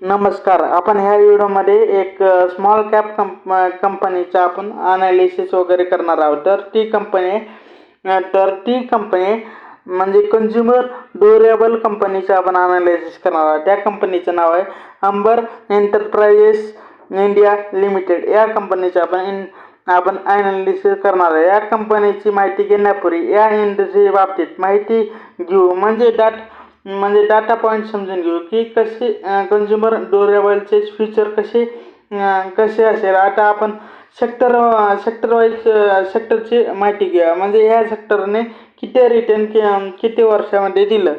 नमस्कार. आपण ह्या व्हिडिओमध्ये एक स्मॉल कॅप कंपनीचा आपण अनालिसिस वगैरे करणार आहोत. तर ती कंपनी म्हणजे कंझ्युमर ड्युरेबल कंपनीचं आपण अनालिसिस करणार आहोत. त्या कंपनीचं नाव आहे अंबर एंटरप्राइजेस इंडिया लिमिटेड. या कंपनीचं आपण अनालिसिस करणार आहे. या कंपनीची माहिती घेण्यापूर्वी या इंडस्ट्री बाबतीत माहिती घेऊ म्हणजे डाटा पॉईंट समजून घेऊ की कसे कंझ्युमर ड्युरेबलचे फ्युचर कसे असेल. आता आपण सेक्टर वाईज सेक्टरची माहिती घेऊया. म्हणजे ह्या सेक्टरने किती रिटर्न किती वर्षामध्ये दिलं.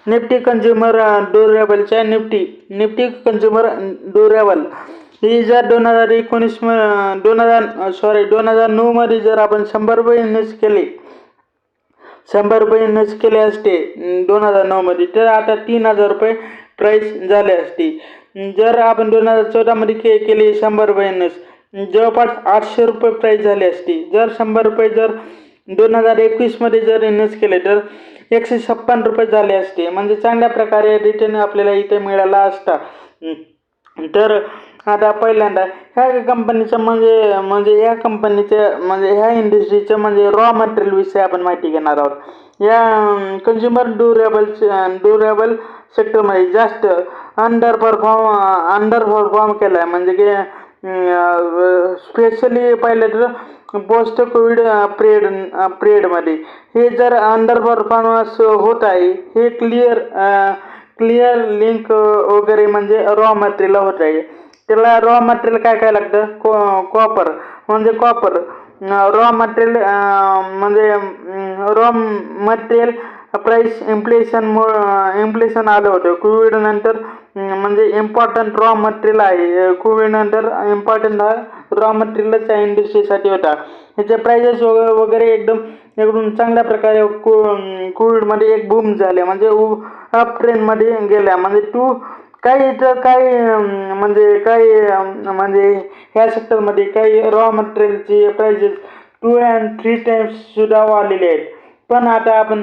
निफ्टी कंझ्युमर ड्युरेबलच्या निफ्टी कंझ्युमर ड्युरेबल ही जर 2009 मध्ये जर आपण 100 रुपये इन्व्हेस्ट केले असते 2009 मध्ये, तर आता 3000 रुपये प्राईस झाले असते. जर आपण 2014 मध्ये केली 100 रुपये इन्व्हेस्ट, जवळपास 800 रुपये प्राईस झाली असती. जर 100 रुपये जर 2021 मध्ये जर इन्व्हेस्ट केले तर 156 रुपये झाले असते. म्हणजे चांगल्या प्रकारे रिटर्न आपल्याला इथे मिळाला असता. तर आता पहिल्यांदा ह्या कंपनीचं म्हणजे ह्या कंपनीचं म्हणजे ह्या इंडस्ट्रीचं म्हणजे रॉ मटेरियल विषयी आपण माहिती घेणार आहोत. या कंझ्युमर ड्युरेबल सेक्टरमध्ये जास्त अंडर परफॉर्म केला आहे. म्हणजे की स्पेशली पाहिलं तर पोस्ट कोविड पिरियडमध्ये हे जर अंडर परफॉर्मन्स होत आहे, हे क्लिअर लिंक वगैरे म्हणजे रॉ मटेरियल होत आहे. त्याला रॉ मटेरियल काय लागतं, copper raw material price inflation आलं होतं कोविड नंतर. म्हणजे इम्पॉर्टंट रॉ मटेरियल आहे. कोविड नंतर इम्पॉर्टंट हा रॉ मटेरियलच या इंडस्ट्रीसाठी होता. ह्याचे प्राइजेस वगैरे एकदम चांगल्या प्रकारे कोविडमध्ये एक बूम झाले. म्हणजे अप ट्रेंडमध्ये गेल्या. म्हणजे म्हणजे ह्या सेक्टरमध्ये काही रॉ मटेरियलचे प्राइजेस 2 and 3 times सुद्धा वाढलेले आहेत. पण आता आपण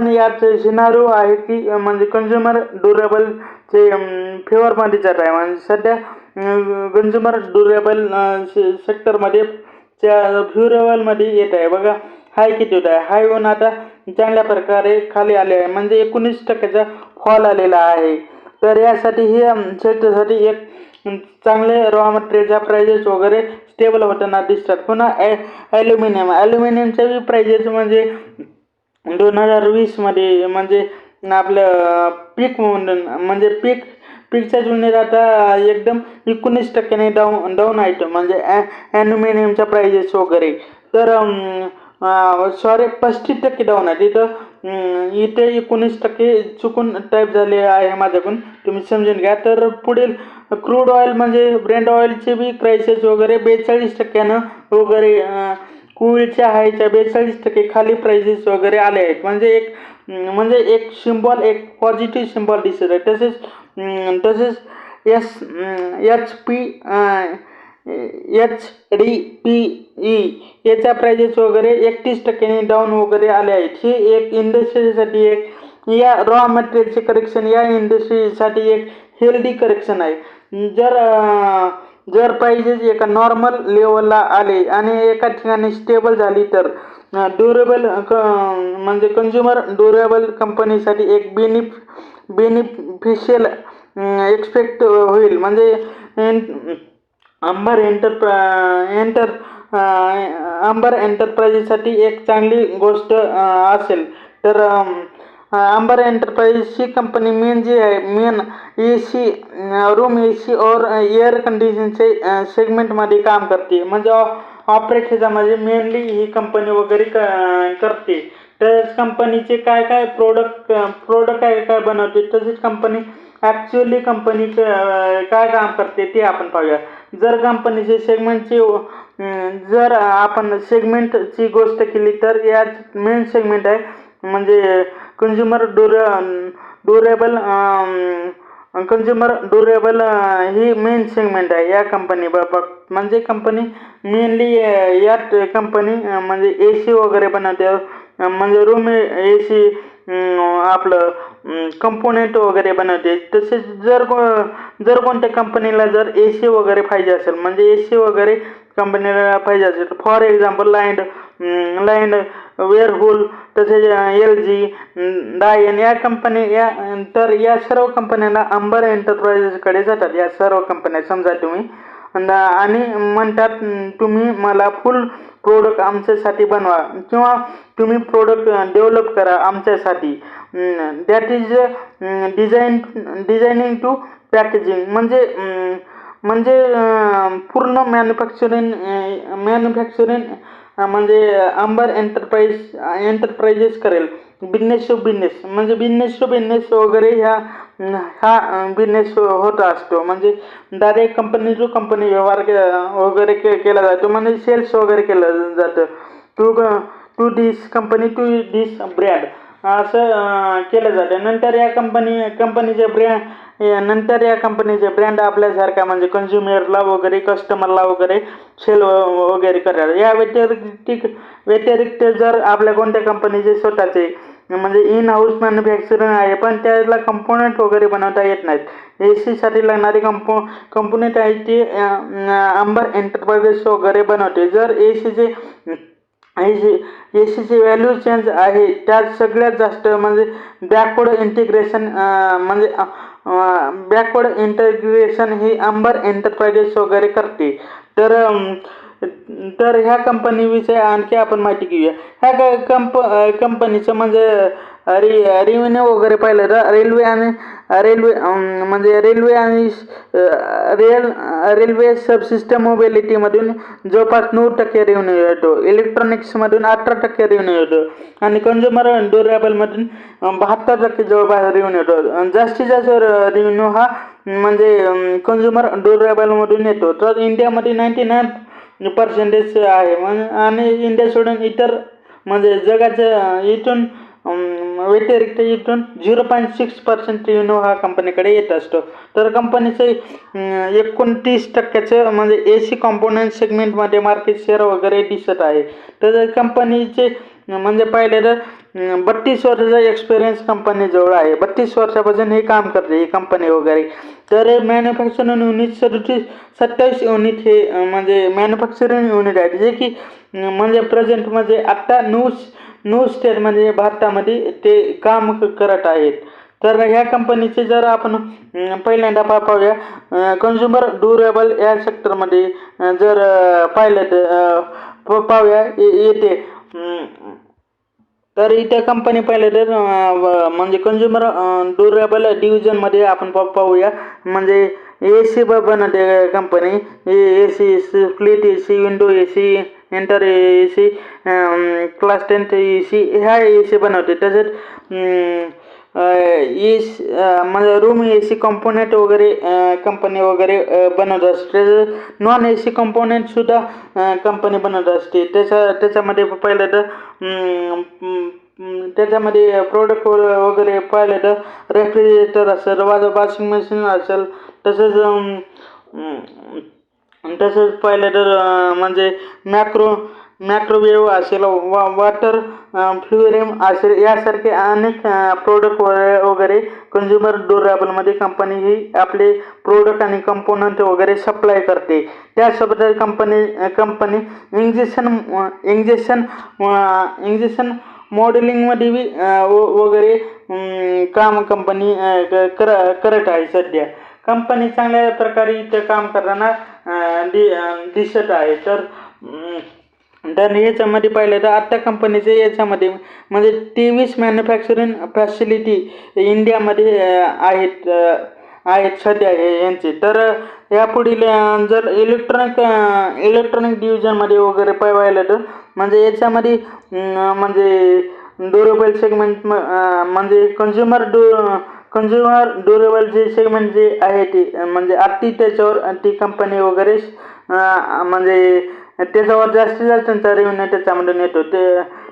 यात सिनारिओ आहे की म्हणजे कंझ्युमर ड्युरेबलचे फेवरमध्ये जात आहे. म्हणजे सध्या कंझ्युमर ड्युरेबल सेक्टरमध्ये फेवरेबलमध्ये येत आहे. बघा हाय किती होत आहे. हाय होऊन आता चांगल्या प्रकारे खाली आले आहे. म्हणजे 19% फॉल आलेला आहे. तर यासाठी सेक्टरसाठी एक चांगले रॉ मटेरियलच्या प्राइजेस वगैरे स्टेबल होताना दिसतात. पुन्हा ॲल्युमिनियमच्या बी प्राइजेस म्हणजे 2020 मध्ये म्हणजे आपलं पीकच्या तुलनेत आता एकदम 19% डाऊन आहे. म्हणजे ॲल्युमिनियमच्या प्राइजेस वगैरे तर 35% डाऊन आहे. इथे 19% चुकून टाईप झाले आहे माझ्याकडून, तुम्ही समजून घ्या. तर पुढील क्रूड ऑइल म्हणजे ब्रेंट ऑइलचे बी प्राइसेस वगैरे 42% वगैरे कोविडच्या हायच्या 42% खाली प्राइसेस वगैरे आले आहेत. म्हणजे एक सिम्बॉल, एक पॉझिटिव्ह सिम्बॉल दिसत आहे. तसेच HDPE याच्या प्राइजेस वगैरे 31% डाऊन वगैरे आले आहेत. ही एक इंडस्ट्रीसाठी या रॉ मटेरियलचे करेक्शन या इंडस्ट्रीसाठी एक हेल्दी करेक्शन आहे. जर प्राइजेस एका नॉर्मल लेवलला आले आणि एका ठिकाणी स्टेबल झाली तर म्हणजे कंझ्युमर ड्युरेबल कंपनीसाठी एक बेनिफिशियल एक्सपेक्ट होईल. म्हणजे अंबर एंटरप्राइजेससाठी एक चांगली गोष्ट असेल. तर अंबर एंटरप्राइजेस ही कंपनी मेन रूम AC और एअर कंडिशनचे सेगमेंटमध्ये काम करते. म्हणजे ऑपरेट ह्याच्यामध्ये मेनली ही कंपनी वगैरे करते. तर कंपनीचे काय प्रोडक्ट काय बनवते, तसेच कंपनी ॲक्च्युअली काय काम करते ते आपण पाहूया. जर कंपनीचे जर आपण सेगमेंटची गोष्ट केली तर यात मेन सेगमेंट आहे म्हणजे कंझ्युमर ड्युरेबल ही मेन सेगमेंट आहे या कंपनी. म्हणजे कंपनी मेनली यात कंपनी म्हणजे AC वगैरे बनवते. म्हणजे रूम AC आपलं कंपोनेंट वगैरे बनवते. तसेच जर कोणत्या कंपनीला जर AC वगैरे पाहिजे असेल, म्हणजे AC वगैरे कंपनीला पाहिजे असेल, फॉर एक्झाम्पल लँड वेअरहूल, तसेच LG, डायन या कंपनी तर या सर्व कंपन्यांना अंबर एंटरप्राइजेसकडे जातात या सर्व कंपन्या. समजा तुम्ही आणि म्हणतात तुम्ही मला फुल प्रोडक्ट आमच्यासाठी बनवा किंवा तुम्ही प्रोडक्ट डेव्हलप करा आमच्यासाठी. That is designing to packaging, म्हणजे पूर्ण मॅन्युफॅक्चरिंग म्हणजे अंबर एंटरप्राइजेस करेल. बिझनेस टू बिझनेस, म्हणजे बिझनेस टू बिझनेस वगैरे हा बिझनेस होत असतो. म्हणजे डायरेक्ट कंपनी टू कंपनी व्यवहार वगैरे केला जातो, म्हणजे सेल्स वगैरे केलं जातं. To this company to this brand असं केलं जातं. नंतर या कंपनीचे ब्रँड आपल्यासारखा म्हणजे कन्झ्युमरला वगैरे, कस्टमरला वगैरे सेल वगैरे करतात. या व्यतिरिक्त जर आपल्या कोणत्या कंपनीचे स्वतःचे म्हणजे इन हाऊस मॅन्युफॅक्चरिंग आहे, पण त्याला कंपोनेंट वगैरे बनवता येत नाहीत. AC साठी लागणारे कंपोनेंट आहे ते अंबर एंटरप्राइजेस वगैरे बनवते. जर ACचे व्हॅल्यू चेंज आहे, त्यात सगळ्यात जास्त म्हणजे बॅकवर्ड इंटिग्रेशन ही अंबर एंटरप्राइजेस वगैरे करते. तर ह्या कंपनीविषयी आणखी आपण माहिती घेऊया. ह्या कंपनीचं म्हणजे रेव्हेन्यू वगैरे पाहिलं तर रेल्वे सबसिस्टम मोबिलिटीमधून जवळपास 9% रेव्हेन्यू येतो. इलेक्ट्रॉनिक्समधून 18% रेव्हेन्यू येतो आणि कंझ्युमर ड्युरेबलमधून 72% जवळपास रेव्हेन्यू येतो. जास्तीत जास्त रेव्हेन्यू हा म्हणजे कंझ्युमर ड्युरेबलमधून येतो. तर इंडियामध्ये 99% आहे. आणि इंडिया सोडून इतर म्हणजे जगाच्या इथून व्यतिरिक्त 0.6% रेव्हेन्यू हा कंपनीकडे येत असतो. तर कंपनीचं 29% म्हणजे AC कॉम्पोनंट सेगमेंटमध्ये मार्केट शेअर वगैरे दिसत आहे. तर कंपनीचे म्हणजे पाहिले तर 32 वर्षाचा एक्सपिरियन्स कंपनीजवळ आहे. 32 वर्षापासून हे काम करते ही कंपनी वगैरे. तर मॅन्युफॅक्चरिंग युनिट 27 युनिट हे म्हणजे मॅन्युफॅक्चरिंग युनिट आहेत, जे की म्हणजे प्रेझेंट म्हणजे आत्ता 9 स्टेट म्हणजे भारतामध्ये ते काम करत आहेत. तर ह्या कंपनीचे जर आपण पहिल्यांदा पाहूया कंझ्युमर ड्युरेबल या सेक्टरमध्ये जर पाहिलं तर पाहूया येते. तर इथे कंपनी पाहिलं तर म्हणजे कंझ्युमर ड्युरेबल डिव्हिजनमध्ये आपण पाहूया. म्हणजे AC बनवते company. AC, split AC, window AC, enter AC, class 10 AC ह्या AC बनवते. तसेच म्हणजे रूम AC कंपोनेंट वगैरे कंपनी वगैरे बनवत असते. नॉन AC कंपोनेंटसुद्धा कंपनी बनवत असते. त्याच्यामध्ये पाहिलं तर त्याच्यामध्ये प्रोडक्ट वगैरे पाहिलं तर रेफ्रिजरेटर असेल, वॉशिंग मशीन असेल, तसंच पाहिलं तर म्हणजे मॅक्रोवेव्ह असेल, वॉटर फ्युरिम असेल, यासारखे अनेक प्रोडक्ट वगैरे कंझ्युमर ड्युरेबलमध्ये कंपनी ही आपले प्रोडक्ट आणि कंपोनंट वगैरे सप्लाय करते. त्यासोबत कंपनी इंजेक्शन मॉडेलिंगमध्ये बी वगैरे काम कंपनी करत आहे. सध्या कंपनी चांगल्या प्रकारे इथं काम करताना दिसत आहे. तर याच्यामध्ये पाहिलं तर आत्ता कंपनीचे याच्यामध्ये म्हणजे 23 मॅन्युफॅक्चरिंग फॅसिलिटी इंडियामध्ये आहेत सध्या यांचे. तर यापुढील जर इलेक्ट्रॉनिक डिव्हिजनमध्ये वगैरे पाहिलं तर म्हणजे याच्यामध्ये म्हणजे ड्युरेबल सेगमेंट म्हणजे कंझ्युमर ड्युरेबल जे सेगमेंट जे आहे ते म्हणजे आत्ती त्याच्यावर ती कंपनी वगैरे म्हणजे त्याच्यावर जास्तीत जास्त त्यांचा रेव्हेन्यू त्याच्यामध्ये येतो.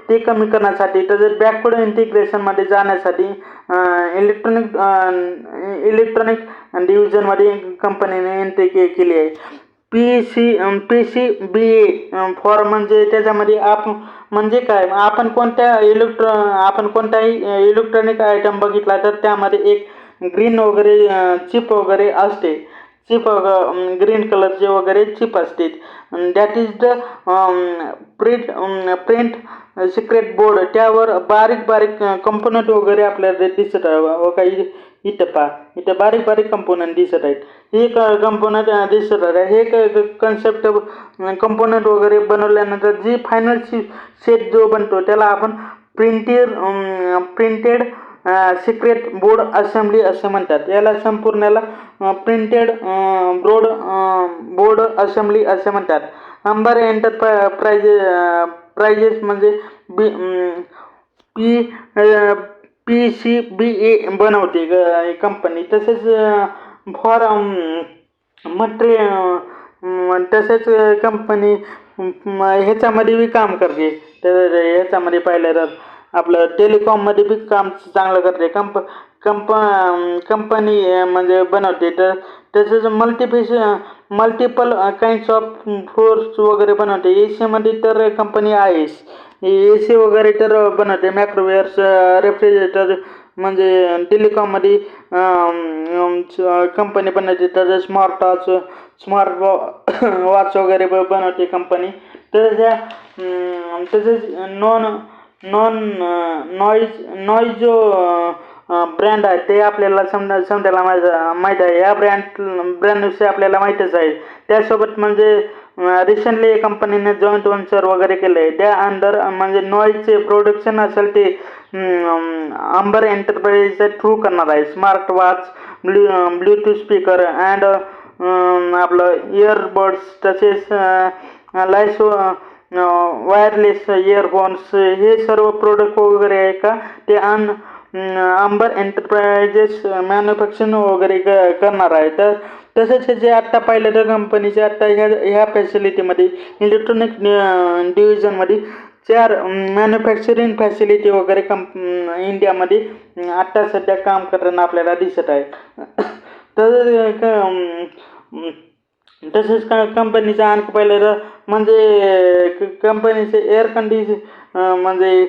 ते कमी करण्यासाठी तसेच बॅकवर्ड इंटिग्रेशनमध्ये जाण्यासाठी इलेक्ट्रॉनिक डिव्हिजनमध्ये कंपनीने एंट्री केली आहे. PCBA फॉर म्हणजे त्याच्यामध्ये म्हणजे काय, आपण कोणताही इलेक्ट्रॉनिक आयटम बघितला तर त्यामध्ये एक ग्रीन वगैरे चिप वगैरे असते. चिप ग्रीन कलरचे वगैरे चिप असते. That is the print circuit board. त्यावर बारीक बारीक कंपोनंट वगैरे आपल्याला दिसत आहे. व काही इथं बारीक बारीक कंपोनंट दिसत आहेत. हे कंपोनंट दिसत आहे. हे कन्सेप्ट कंपोनंट वगैरे बनवल्यानंतर जी फायनल शेप जो बनतो त्याला आपण प्रिंटेड सिक्रेट बोर्ड असेंबली असे म्हणतात. याला संपूर्णला प्रिंटेड बोर्ड असेंबली असे म्हणतात. अंबर प्राइजेस म्हणजे PCBA बनवते कंपनी. तसेच फॉर तसेच कंपनी ह्याच्यामध्ये बी काम करते. तर ह्याच्यामध्ये पाहिलं तर आपलं टेलिकॉममध्ये बी काम चांगलं करते. कंपनी म्हणजे बनवते. तर तसेच मल्टिपल काइंड्स ऑफ फ्लोर्स वगैरे बनवते. एसीमध्ये तर कंपनी आहेच. AC वगैरे तर बनवते. मॅक्रोवेअर्स, रेफ्रिजरेटर म्हणजे टेलिकॉममध्ये कंपनी बनवते. तर स्मार्ट वॉच वगैरे बनवते कंपनी. तसेच नॉईज जो ब्रँड आहे ते आपल्याला समजायला माहीत आहे. या ब्रँडविषयी आपल्याला माहीतच आहे. त्यासोबत म्हणजे रिसेंटली कंपनीने जॉईंट व्हेंचर वगैरे केलं आहे. त्या अंडर म्हणजे नॉईजचे प्रोडक्शन असेल ते अंबर एंटरप्राइजच्या थ्रू करणार आहे. Smart watch, Bluetooth speaker and आपलं इयरबड्स, तसेच वायरलेस इयरफोन्स, हे सर्व प्रोडक्ट वगैरे आहे का ते अंबर एंटरप्राइजेस मॅन्युफॅक्चरिंग वगैरे करणार आहे. तर तसेच जे आत्ता पाहिलं तर कंपनीचे आत्ता ह्या फॅसिलिटीमध्ये इलेक्ट्रॉनिक डिव्हिजनमध्ये 4 मॅन्युफॅक्चरिंग फॅसिलिटी वगैरे इंडियामध्ये आत्ता सध्या काम करताना आपल्याला दिसत आहे. तसेच कंपनीचं आणखी पाहिलं तर म्हणजे कंपनीचे एअर म्हणजे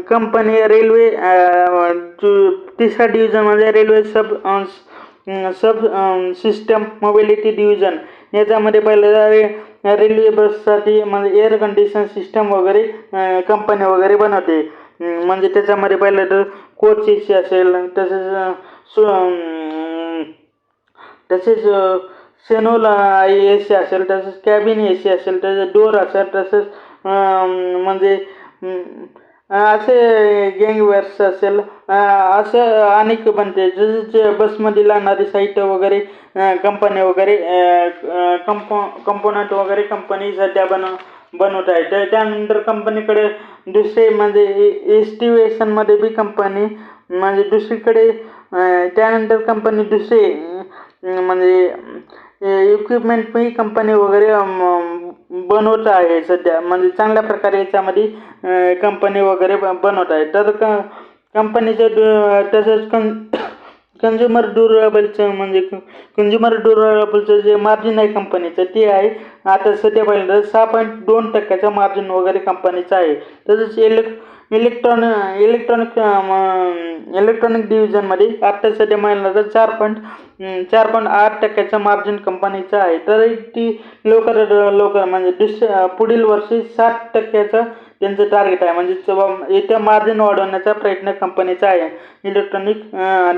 कंपनी रेल्वे तिसरा डिव्हिजन म्हणजे रेल्वे सब सिस्टम मोबिलिटी डिव्हिजन. याच्यामध्ये पहिलं रेल्वे बससाठी म्हणजे एअर कंडिशन सिस्टम वगैरे कंपनी वगैरे बनवते. म्हणजे त्याच्यामध्ये पाहिलं तर कोच AC असेल, तसेच सेनोल AC असेल, तसेच कॅबिन AC असेल, तसेच डोर असेल, तसेच म्हणजे असे गँगवेअर्स असेल, असं अनेक बनते. जसे बसमध्ये लागणारी साहित्य वगैरे कंपनी वगैरे कंपोनंट वगैरे कंपनी सध्या बनवत आहे. तर त्यानंतर कंपनीकडे दुसरे म्हणजे एस्टिवेशनमध्ये बी कंपनी म्हणजे दुसरीकडे त्यानंतर कंपनी दुसरे म्हणजे इक्विपमेंट बी कंपनी वगैरे बनवत आहे सध्या. म्हणजे चांगल्या प्रकारे याच्यामध्ये कंपनी वगैरे बनवत आहे. तर कंपनीचं तसंच कंझ्युमर ड्युरेबलचं जे मार्जिन आहे कंपनीचं ते आहे आता सध्या पाहिलं तर 6.2% मार्जिन वगैरे कंपनीचं आहे. तसंच इलेक्ट्रॉनिक डिव्हिजनमध्ये आता सध्या पाहिलं तर 4.8% मार्जिन कंपनीचं आहे. तर ती लवकर म्हणजे पुढील वर्षी 7% त्यांचं टार्गेट आहे. म्हणजे इथं मार्जिन वाढवण्याचा प्रयत्न कंपनीचा आहे इलेक्ट्रॉनिक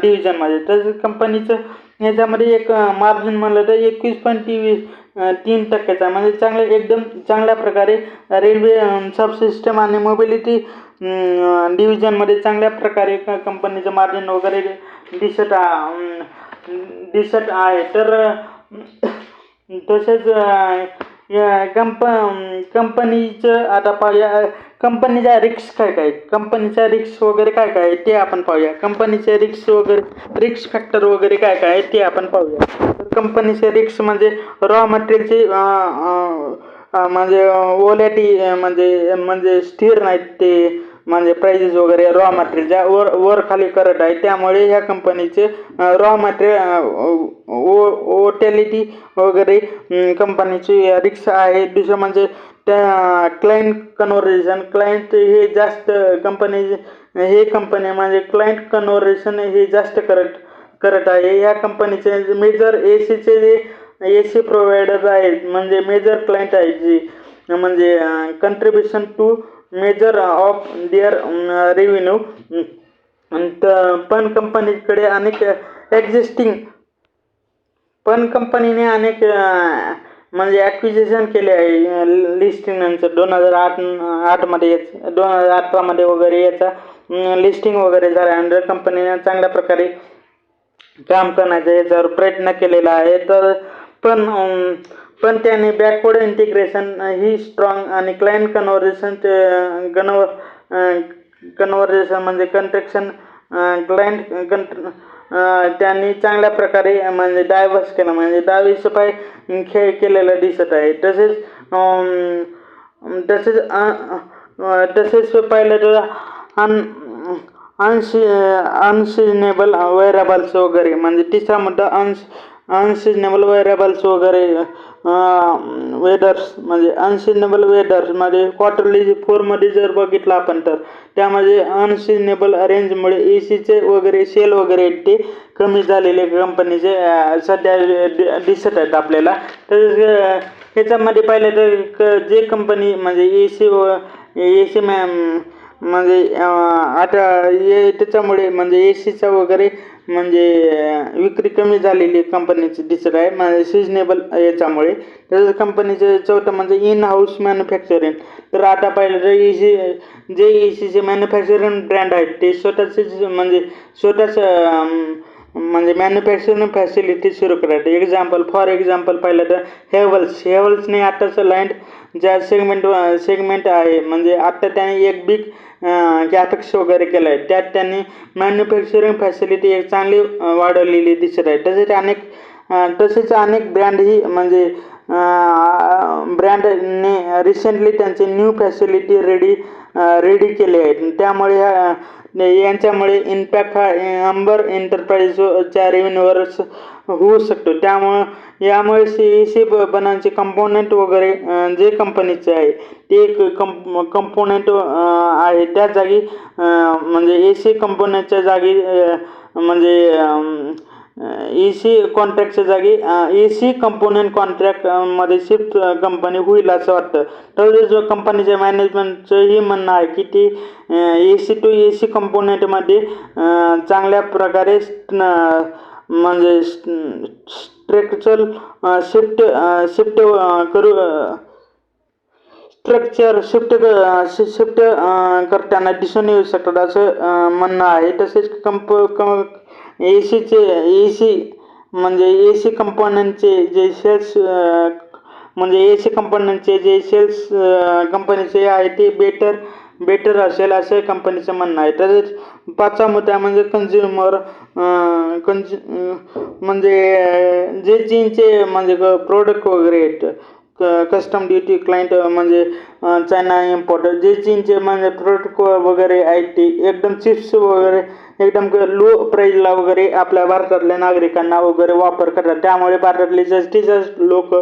डिव्हिजनमध्ये. तर कंपनीचं याच्यामध्ये एक मार्जिन म्हणलं तर 21.3% म्हणजे एकदम चांगल्या प्रकारे रेल्वे सबसिस्टम आणि मोबिलिटी डिव्हिजनमध्ये चांगल्या प्रकारे कंपनीचं मार्जिन वगैरे दिसत आहे. तर तसेच कंपनीचं आता पाहूया कंपनीच्या रिक्स काय काय, कंपनीच्या रिक्स वगैरे काय काय आहे ते आपण पाहूया. कंपनीचे रिक्स फॅक्टर वगैरे काय काय आहे ते आपण पाहूया. तर कंपनीचे रिक्स म्हणजे रॉ मटेरियलचे म्हणजे ओलॅटी म्हणजे स्थिर नाहीत ते. म्हणजे प्राइजेस वगैरे रॉ मटेरियलच्या वर खाली करत आहे. त्यामुळे ह्या कंपनीचे रॉ मटेरियल ओटॅलिटी वगैरे कंपनीची रिक्स आहे. दुसरं म्हणजे त्या क्लायंट कन्व्हर्सेशन, क्लायंट हे जास्त कंपनी म्हणजे क्लायंट कन्व्हर्सेशन हे जास्त करत आहे. या कंपनीचे मेजर एसीचे जे AC प्रोव्हायडर आहेत म्हणजे मेजर क्लायंट आहेत जे म्हणजे contribution to major of their revenue. पण कंपनीकडे कंपनीने अनेक म्हणजे ॲक्विजिशन केले आहे लिस्टिंग नंतर 2008मध्ये 2018मध्ये वगैरे याचा लिस्टिंग वगैरे झाल्यानंतर कंपनीने चांगल्या प्रकारे काम करण्याचा याच्यावर प्रयत्न केलेला आहे. तर पण त्याने बॅकवर्ड इंटिग्रेशन ही स्ट्रॉंग आणि क्लायंट कन्व्हर्सेशन म्हणजे कंट्रॅक्शन त्यांनी चांगल्या प्रकारे म्हणजे डायव्हर्स केलं म्हणजे 10-20 खेळ केलेला दिसत आहे. तसेच पाहिलं तर अनसिजनेबल वेअरेबल्स वगैरे म्हणजे तिसरा मुद्दा अनसिजनेबल वेअरेबल्स वगैरे वेदर्स म्हणजे अनसिजनेबल वेदर्समध्ये क्वार्टरली 4मध्ये जर बघितलं आपण तर त्यामध्ये अनसिजनेबल रेंजमुळे ACचे वगैरे सेल वगैरे ते कमी झालेले कंपनीचे सध्या दिसत आहेत आपल्याला. तर ह्याच्यामध्ये पाहिलं तर जे कंपनी म्हणजे AC म्हणजे आता त्याच्यामुळे म्हणजे ACचा वगैरे म्हणजे विक्री कमी झालेली कंपनीची दिसत आहे म्हणजे सिजनेबल याच्यामुळे. तर कंपनीचं चौथं म्हणजे इन हाऊस मॅन्युफॅक्चरिंग. तर आता पाहिलं तर ACचे मॅन्युफॅक्चरिंग ब्रँड आहेत ते स्वतःच म्हणजे मॅन्युफॅक्चरिंग फॅसिलिटी सुरू करतात. फॉर एक्झाम्पल पाहिलं तर हेवल्सने आताच लँड ज्या सेगमेंट आहे म्हणजे आत्ता त्याने एक बिग कॅपेक्स वगैरे केलं आहे. त्यात त्यांनी मॅन्युफॅक्चरिंग फॅसिलिटी एक चांगली वाढवलेली दिसत आहे. तसेच अनेक ब्रँडही म्हणजे ब्रँडने रिसेंटली त्यांचे न्यू फॅसिलिटी रेडी केले आहेत. त्यामुळे यांच्यामुळे इम्पॅक्ट हा अंबर एंटरप्राइजच्या रेव्हेन्यूवर होऊ शकतो. यामुळे AC बनांचे कंपोनंट वगैरे जे कंपनीचे आहे ते कंपोनंट आहे त्या जागी म्हणजे AC कंपोनंटच्या जागी म्हणजे AC कॉन्ट्रॅक्टच्या जागी AC कंपोनंट कॉन्ट्रॅक्टमध्ये शिफ्ट कंपनी होईल असं वाटतं. तर जो कंपनीच्या मॅनेजमेंटचंही म्हणणं आहे की ती AC टू AC कंपोनंटमध्ये चांगल्या प्रकारे म्हणजे स्ट्रक्चर शिफ्ट करताना दिसून येऊ शकतात असं म्हणणं आहे. तसेच AC कंपन्यांचे जे सेल्स म्हणजे AC कंपन्यांचे जे सेल्स कंपनीचे आहे ते बेटर असेल असं कंपनीचं म्हणणं आहे. तसेच पाचवा मुद्दा म्हणजे म्हणजे जे चीनचे म्हणजे प्रोडक्ट वगैरे आहेत कस्टम ड्युटी क्लायंट म्हणजे चायना इम्पोर्ट जे चीनचे म्हणजे प्रोडक्ट वगैरे आहेत ते एकदम चिप्स वगैरे एकदम लो प्राईजला वगैरे आपल्या भारतातल्या नागरिकांना वगैरे वापर करतात. त्यामुळे भारतातले जास्तीत जास्त लोक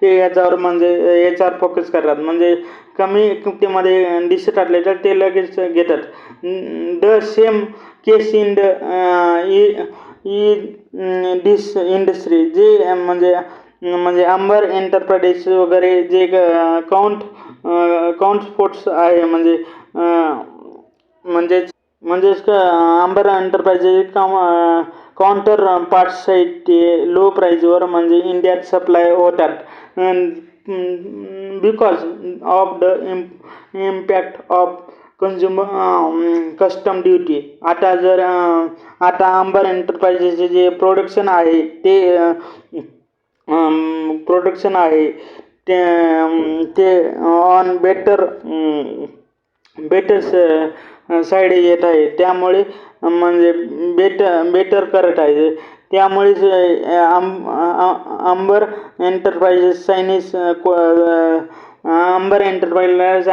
हे याच्यावर फोकस करतात म्हणजे कमी किमतीमध्ये दिसत असले तर ते लगेच घेतात. The same case in this industry जे म्हणजे अंबर एंटरप्राइजेस वगैरे जे काउंट स्पोर्ट्स आहे म्हणजेच अंबर एंटरप्राइजेस काउंटर पार्ट्स आहेत ते लो प्राईजवर म्हणजे इंडियात सप्लाय होतात. Because of the impact of custom duty. आता अंबर एंटरप्राइजेसचे जे प्रोडक्शन आहे ते ऑन बेटर साईड येत आहे. त्यामुळे म्हणजे बेटर करत आहे. त्यामुळेच Amber enterprises Chinese Amber enterprise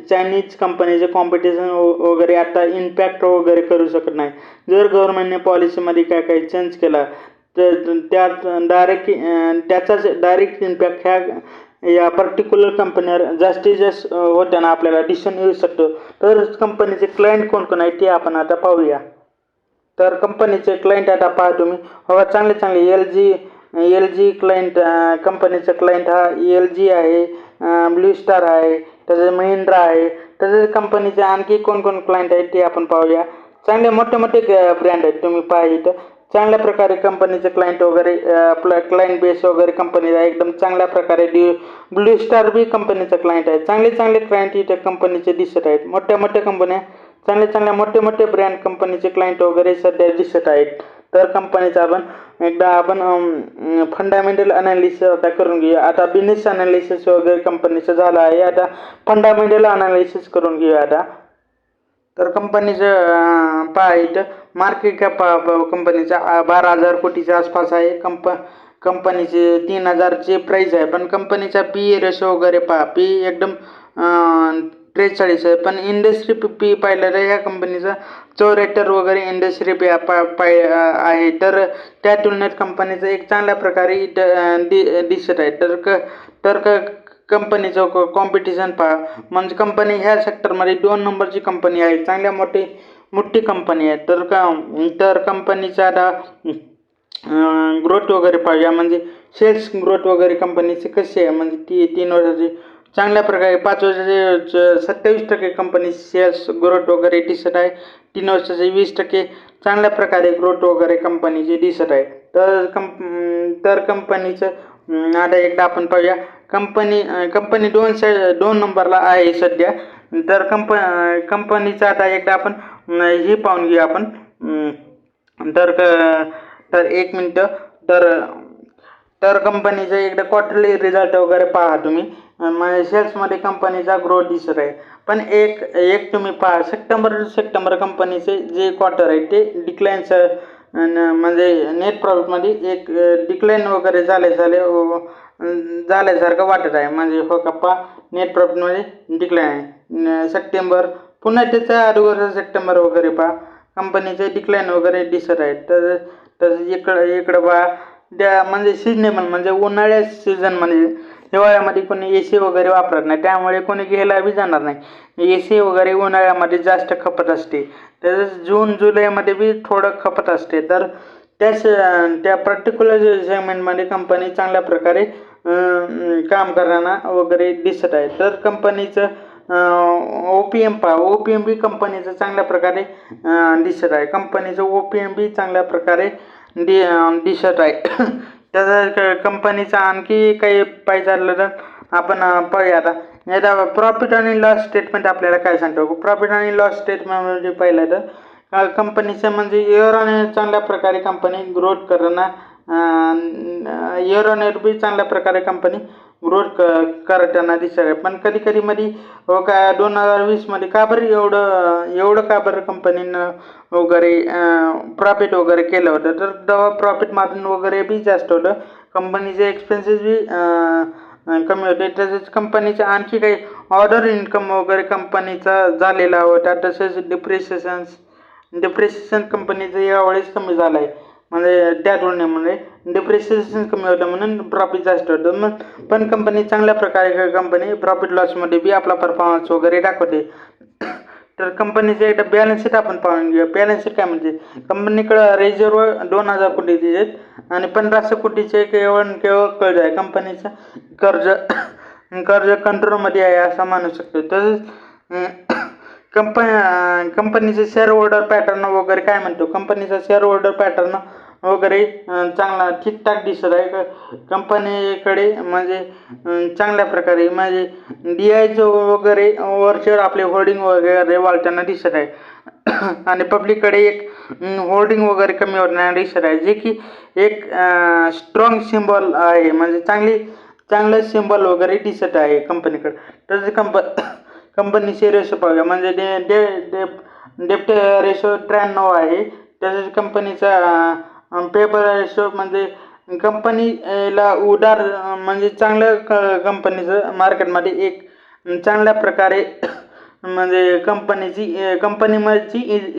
Chinese कंपनीचे कॉम्पिटिशन वगैरे आता इम्पॅक्ट वगैरे करू शकत नाही. जर गव्हर्नमेंटने पॉलिसीमध्ये काय काही चेंज केला तर त्यात त्याचाच डायरेक्ट इम्पॅक्ट या पर्टिक्युलर कंपनीवर जास्तीत जास्त होताना आपल्याला दिसून येऊ शकतो. तर कंपनीचे क्लायंट कोण आहे ते आपण आता पाहूया. तर कंपनीचे क्लायंट आता पहा तुम्ही. हो, चांगले एल जी क्लायंट कंपनीचा क्लायंट हा LG आहे, ब्लू स्टार आहे, तसेच महिंद्रा आहे. तसेच कंपनीचे आणखी कोण क्लायंट आहेत ते आपण पाहूया. चांगले मोठे ब्रँड आहेत, तुम्ही पहा इथं चांगल्या प्रकारे कंपनीचे क्लायंट वगैरे आपला क्लायंट बेस वगैरे कंपनीचा एकदम चांगल्या प्रकारे ब्लू स्टार बी कंपनीचा क्लायंट आहे. चांगले क्लायंट इथे कंपनीचे दिसत आहेत. मोठ्या कंपन्या चांगल्या मोठे ब्रँड कंपनीचे क्लायंट वगैरे सध्या दिसत आहेत. तर कंपनीचा आपण फंडामेंटल अनालिसिस आता करून घेऊया. आता बिझनेस अनालिसिस वगैरे कंपनीचं झालं आहे, आता फंडामेंटल अनालिसिस करून घेऊया आता. तर कंपनीचं पहा इथं मार्केट कॅप कंपनीचा 12,000 कोटीच्या आसपास आहे. कंपनीचे 3,000चे प्राईस आहे. पण कंपनीचा PE रेशो वगैरे पहा, PE एकदम 43 आहे. पण इंडस्ट्री पी पाहिलं तर ह्या कंपनीचा 74 वगैरे इंडस्ट्री पी आहे. तर त्या तुलनेत कंपनीचं एक चांगल्या प्रकारे दिसत आहे. तर कंपनीचं कॉम्पिटिशन पहा, म्हणजे कंपनी ह्या सेक्टरमध्ये 2 नंबरची कंपनी आहे. चांगल्या मोठी कंपनी आहे. तर कंपनीचा आता ग्रोथ वगैरे पाहूया, म्हणजे सेल्स ग्रोथ वगैरे कंपनीची कशी आहे. म्हणजे ती 3 वर्षाची चांगल्या प्रकारे 5 वर्षाचे 27% कंपनी सेल्स ग्रोथ वगैरे दिसत आहे. 3 वर्षाचे 20% चांगल्या प्रकारे ग्रोथ वगैरे कंपनीची दिसत आहे. तर कंपनीचं आता एकदा आपण पाहूया. कंपनी 2 नंबरला आहे सध्या. तर कंपनीचं आता एकदा आपण हे पाहून घेऊया आपण. तर 1 मिनटं. तर कंपनीचं एकदा क्वार्टरली रिझल्ट वगैरे पहा तुम्ही. सेल्समध्ये कंपनीचा ग्रोथ दिसत आहे. पण एक तुम्ही पहा, सप्टेंबर कंपनीचे जे क्वार्टर आहे ते डिक्लाइन्स, म्हणजे नेट प्रॉफिटमध्ये एक डिक्लाइन वगैरे झाल्यासारखं वाटत आहे. म्हणजे हो कप्पा नेट प्रॉफिटमध्ये डिक्लाइन आहे. सप्टेंबर पुन्हा त्याच्या अगोदर सप्टेंबर वगैरे पहा, कंपनीचे डिक्लाइन वगैरे दिसत आहेत. तर इकडं पहा, म्हणजे सिजनेबल म्हणजे उन्हाळ्यात सीझनमध्ये हिवाळ्यामध्ये कोणी AC वगैरे वापरत नाही, त्यामुळे कोणी घ्यायला बी जाणार नाही. AC वगैरे उन्हाळ्यामध्ये जास्त खपत असते. तसंच जून जुलैमध्ये बी थोडं खपत असते. तर त्या पर्टिक्युलर सेगमेंटमध्ये कंपनी चांगल्या प्रकारे काम करताना वगैरे दिसत आहे. तर कंपनीचं OPM पहा, OPM बी कंपनीचं चांगल्या प्रकारे दिसत आहे. कंपनीचं OPM बी चांगल्या प्रकारे दिसत आहे. त्याचा कंपनीचा आणखी काही पाहिजे झालं तर आपण पाहूया. आता प्रॉफिट आणि लॉस स्टेटमेंट आपल्याला काय सांगतो. प्रॉफिट आणि लॉस स्टेटमेंटमध्ये पाहिलं तर कंपनीचं म्हणजे इयर ऑन इयर चांगल्या प्रकारे कंपनी ग्रोथ करणं, इयर ऑन इयर बी चांगल्या प्रकारे कंपनी ग्रोथ करताना दिसत आहे. पण कधी मध्ये 2020मध्ये का बरं एवढं का बरं कंपनीनं वगैरे प्रॉफिट वगैरे केलं होतं. तर तेव्हा प्रॉफिट मार्जिन वगैरे बी जास्त होतं, कंपनीचे एक्सपेन्सेस बी कमी होते. तसेच कंपनीचं आणखी काही ऑर्डर इन्कम वगैरे कंपनीचा झालेला होता. तसेच डिप्रेशन कंपनीचं यावेळेस कमी झालं आहे. म्हणजे त्या तुलनेमध्ये डिप्रेशन कमी होतं म्हणून प्रॉफिट जास्त होतं. पण कंपनी चांगल्या प्रकारे कंपनी प्रॉफिट लॉसमध्ये बी आपला परफॉर्मन्स वगैरे दाखवते. तर कंपनीचे एकदा बॅलन्स शीट आपण पाहून घेऊया. बॅलन्स शीट काय म्हणजे, कंपनीकडं रिझर्व 2,000 कोटी आहेत आणि 1,500 कोटीचे केवळ कर्ज आहे. कंपनीचं कर्ज कंट्रोलमध्ये आहे असं मानू शकतो. तसंच कंपनीचे शेअर होल्डर पॅटर्न वगैरे काय म्हणतो. कंपनीचा शेअर होल्डर पॅटर्न वगैरे चांगला ठीकठाक दिसत आहे. कंपनीकडे म्हणजे चांगल्या प्रकारे म्हणजे DIचं वगैरे वरचेवर आपले होल्डिंग वगैरे वाढताना दिसत आहे. आणि पब्लिककडे एक होल्डिंग वगैरे कमी होताना दिसत आहे, जे की एक स्ट्रॉंग सिम्बॉल आहे. म्हणजे चांगलं सिम्बॉल वगैरे दिसत आहे कंपनीकडे. तसंच कंपनीचे रेशो पाहूया, म्हणजे डेप्ट रेशो 93 आहे. तसेच कंपनीचा पेपर रेशो म्हणजे कंपनीला उदार म्हणजे चांगल्या कंपनीचं मार्केटमध्ये एक चांगल्या प्रकारे म्हणजे कंपनीची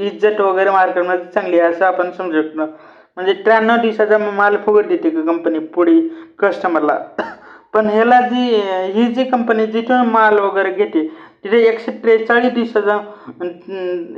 इज्जत वगैरे मार्केटमध्ये चांगली आहे असं आपण समजू शकतो. म्हणजे 93 दिवसाचा माल फुकट देते का कंपनी पुढे कस्टमरला. पण ह्याला ही जी कंपनी जिथून माल वगैरे घेते तिथे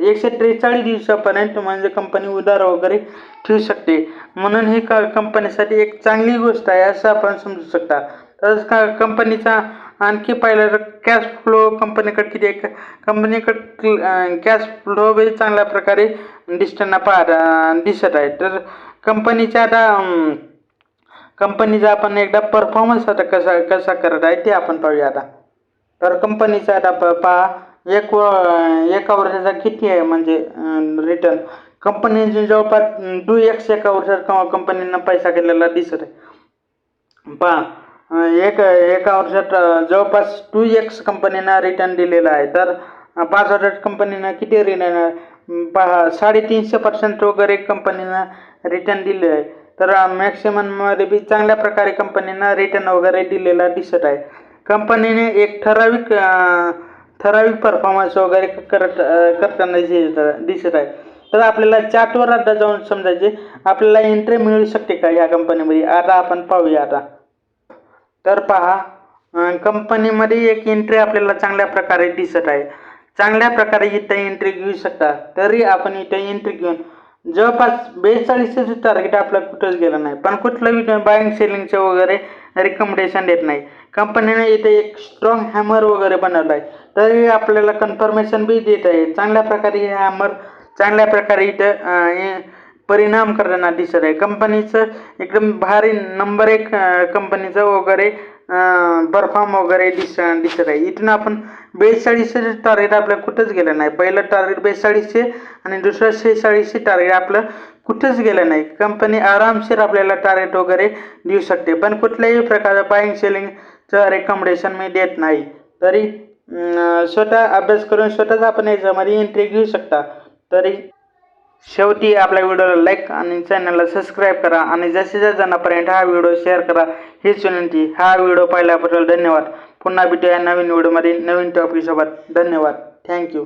143 दिवसापर्यंत म्हणजे कंपनी उधार वगैरे ठेवू शकते. म्हणून ही कंपनीसाठी एक चांगली गोष्ट आहे असं आपण समजू शकता. तर कंपनीचा आणखी पाहिलं तर कॅश फ्लो कंपनीकडे किती आहे. कंपनीकडे कॅश फ्लो बी चांगल्या प्रकारे दिसत आहे. तर कंपनीचा आपण एकदा परफॉर्मन्स आता कसा करत आहे ते आपण पाहूया आता. तर कंपनीचा आता पहा एका वर्षाचा किती आहे म्हणजे रिटर्न. कंपनीने जवळपास 2x एका वर्षात कंपनीनं पैसा केलेला दिसत आहे. पहा एका वर्षात जवळपास 2x कंपनीनं रिटर्न दिलेला आहे. तर 5 वर्षात कंपनीनं किती रिटर्न पहा 350% वगैरे कंपनीनं रिटर्न दिले आहे. तर मॅक्सिमममध्ये बी चांगल्या प्रकारे कंपनीनं रिटर्न वगैरे दिलेला दिसत आहे. कंपनीने एक ठराविक परफॉर्मन्स वगैरे करताना दिसत आहे. तर आपल्याला चार्टवर आता जाऊन समजायचे आपल्याला एंट्री मिळू शकते का या कंपनीमध्ये. आता आपण पाहूया आता. तर पहा कंपनीमध्ये एक एंट्री आपल्याला चांगल्या प्रकारे दिसत आहे. चांगल्या प्रकारे इथं एंट्री घेऊ शकता. तरी आपण इथं एंट्री घेऊन जवळपास 42चं टार्गेट आपलं कुठंच गेलं नाही. पण कुठलंही बाईंग सेलिंगचं वगैरे रिकमेंडेशन देत नाही. कंपनीने इथे एक स्ट्रॉंग हॅमर वगैरे बनवला आहे. तरी आपल्याला कन्फर्मेशन बी देत आहे. चांगल्या प्रकारे हे हॅमर चांगल्या प्रकारे इथं परिणाम करताना दिसत आहे. कंपनीचं एकदम भारी नंबर 1 कंपनीचं वगैरे परफॉर्म वगैरे दिसत आहे. इथून आपण 42चं टार्गेट आपलं कुठंच गेलं नाही. पहिलं टार्गेट 4200 आणि दुसरं 4600 टार्गेट आपलं कुठंच गेलं नाही. कंपनी आरामशीर आपल्याला टार्गेट वगैरे देऊ शकते. पण कुठल्याही प्रकारचं बाईंग सेलिंगचं रेकमेंडेशन मी देत नाही. तरी स्वतः अभ्यास करून स्वतःच आपण याच्यामध्ये एंट्री घेऊ शकता. तरी शेवटी आपल्या व्हिडिओला लाईक आणि चॅनलला सबस्क्राईब करा आणि जास्तीत जणांपर्यंत हा व्हिडिओ शेअर करा हीच विनंती. हा व्हिडिओ पाहिल्याबद्दल धन्यवाद. पुन्हा भेटूया नवीन व्हिडिओमध्ये नवीन टॉपिकसोबत. धन्यवाद. थँक्यू.